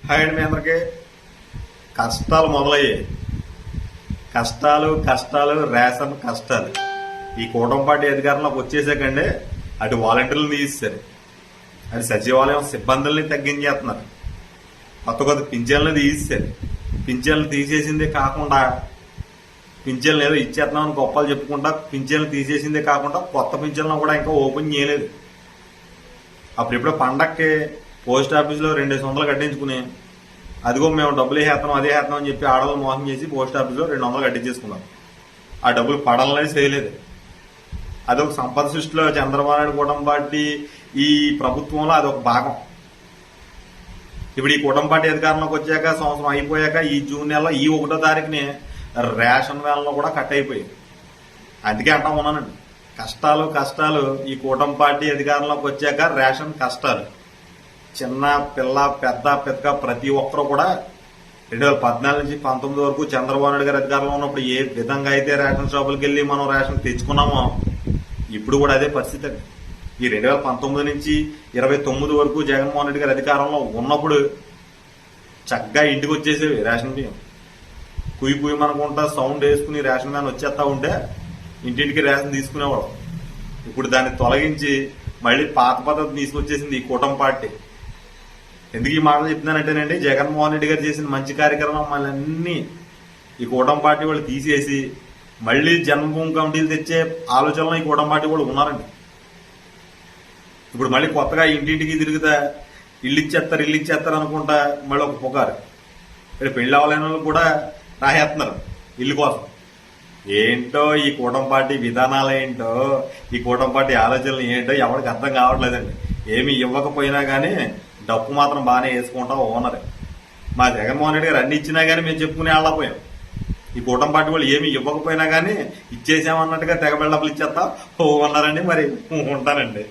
Hi అండి, మీ అందరికీ. కష్టాలు మొదలయ్యాయి. కష్టాలు కష్టాలు రేషన్ కష్టాలు. ఈ కూటమి పార్టీ అధికారంలోకి వచ్చేసాకండి అటు వాలంటీర్లను తీసేశారు, అటు సచివాలయం సిబ్బందుల్ని తగ్గించేస్తున్నారు, కొత్త కొత్త పింఛన్లు తీసేశారు. పింఛన్లు తీసేసిందే కాకుండా పింఛన్లు ఏదో ఇచ్చేస్తున్నామని గొప్పలు చెప్పుకుంటా పింఛన్లు తీసేసిందే కాకుండా కొత్త పింఛన్లు కూడా ఇంకా ఓపెన్ చేయలేదు. అప్పుడెప్పుడో పండక్కి పోస్ట్ ఆఫీస్లో 200 కట్టించుకుని అదిగో మేము డబ్బులు వేసేస్తున్నాం అదే వేస్తున్నాం అని చెప్పి ఆడవాళ్ళు మోసం చేసి పోస్ట్ ఆఫీస్లో 200 కట్టించేసుకున్నాం. ఆ డబ్బులు పడాలనే చేయలేదు. అదొక సంపద సృష్టిలో చంద్రబాబు నాయుడు కూటమి పార్టీ ఈ ప్రభుత్వంలో అదొక భాగం. ఇప్పుడు ఈ కూటమి పార్టీ అధికారంలోకి వచ్చాక సంవత్సరం అయిపోయాక ఈ జూన్ నెలలో ఈ 1వ తారీఖుని రేషన్ వేలలో కూడా కట్ అయిపోయింది. అందుకే అంటా ఉన్నానండి, కష్టాలు కష్టాలు. ఈ కూటమి పార్టీ అధికారంలోకి వచ్చాక రేషన్ కష్టాలు. చిన్న పిల్ల పెద్ద పెద్దగా ప్రతి ఒక్కరూ కూడా 2014 నుంచి 19 వరకు చంద్రబాబు నాయుడు గారి అధికారంలో ఉన్నప్పుడు ఏ విధంగా అయితే రేషన్ షాపులకు వెళ్ళి మనం రేషన్ తెచ్చుకున్నామో ఇప్పుడు కూడా అదే పరిస్థితి అండి. ఈ 2019 నుంచి 29 వరకు జగన్మోహన్ రెడ్డి గారి అధికారంలో ఉన్నప్పుడు చక్కగా ఇంటికి వచ్చేసేవి రేషన్ బియ్యం. కుయ్యి కుయ్యి మనకుంటా సౌండ్ వేసుకుని రేషన్ మ్యాన్ వచ్చేస్తా ఉంటే ఇంటింటికి రేషన్ తీసుకునేవాడు. ఇప్పుడు దాన్ని తొలగించి మళ్ళీ పాత పద్ధతి తీసుకొచ్చేసింది ఈ కూటమి పార్టీ. ఎందుకు ఈ మాటలు చెప్తున్నానంటేనండి, జగన్మోహన్ రెడ్డి గారు చేసిన మంచి కార్యక్రమాలన్నీ ఈ కూటమి పార్టీ వాళ్ళు తీసేసి మళ్ళీ జన్మభూమి కమిటీలు తెచ్చే ఆలోచనలో ఈ కూటమి పార్టీ వాళ్ళు ఉన్నారండి. ఇప్పుడు మళ్ళీ కొత్తగా ఇంటింటికి తిరుగుతా ఇల్లు ఇచ్చేస్తారు అనుకుంటా మళ్ళీ ఒక పుకారు. ఇక్కడ పెళ్లి అవ్వలేని వాళ్ళు కూడా రాసేస్తున్నారు ఇల్లు కోసం. ఏంటో ఈ కూటమి పార్టీ విధానాలు ఏంటో, ఈ కూటమి పార్టీ ఆలోచనలు ఏంటో ఎవరికి అర్థం కావట్లేదండి. ఏమి ఇవ్వకపోయినా కానీ డప్పు మాత్రం బాగానే వేసుకుంటాం ఓనర్. మా జగన్మోహన్ రెడ్డి గారు అన్ని ఇచ్చినా కానీ మేము చెప్పుకునే ఆళ్ళపోయాం. ఈ కూటమి పార్టీ వాళ్ళు ఏమి ఇవ్వకపోయినా కానీ ఇచ్చేసామన్నట్టుగా తెగ బిల్డప్లు ఇచ్చేస్తా ఓ ఉన్నారండి. మరి ఉంటానండి.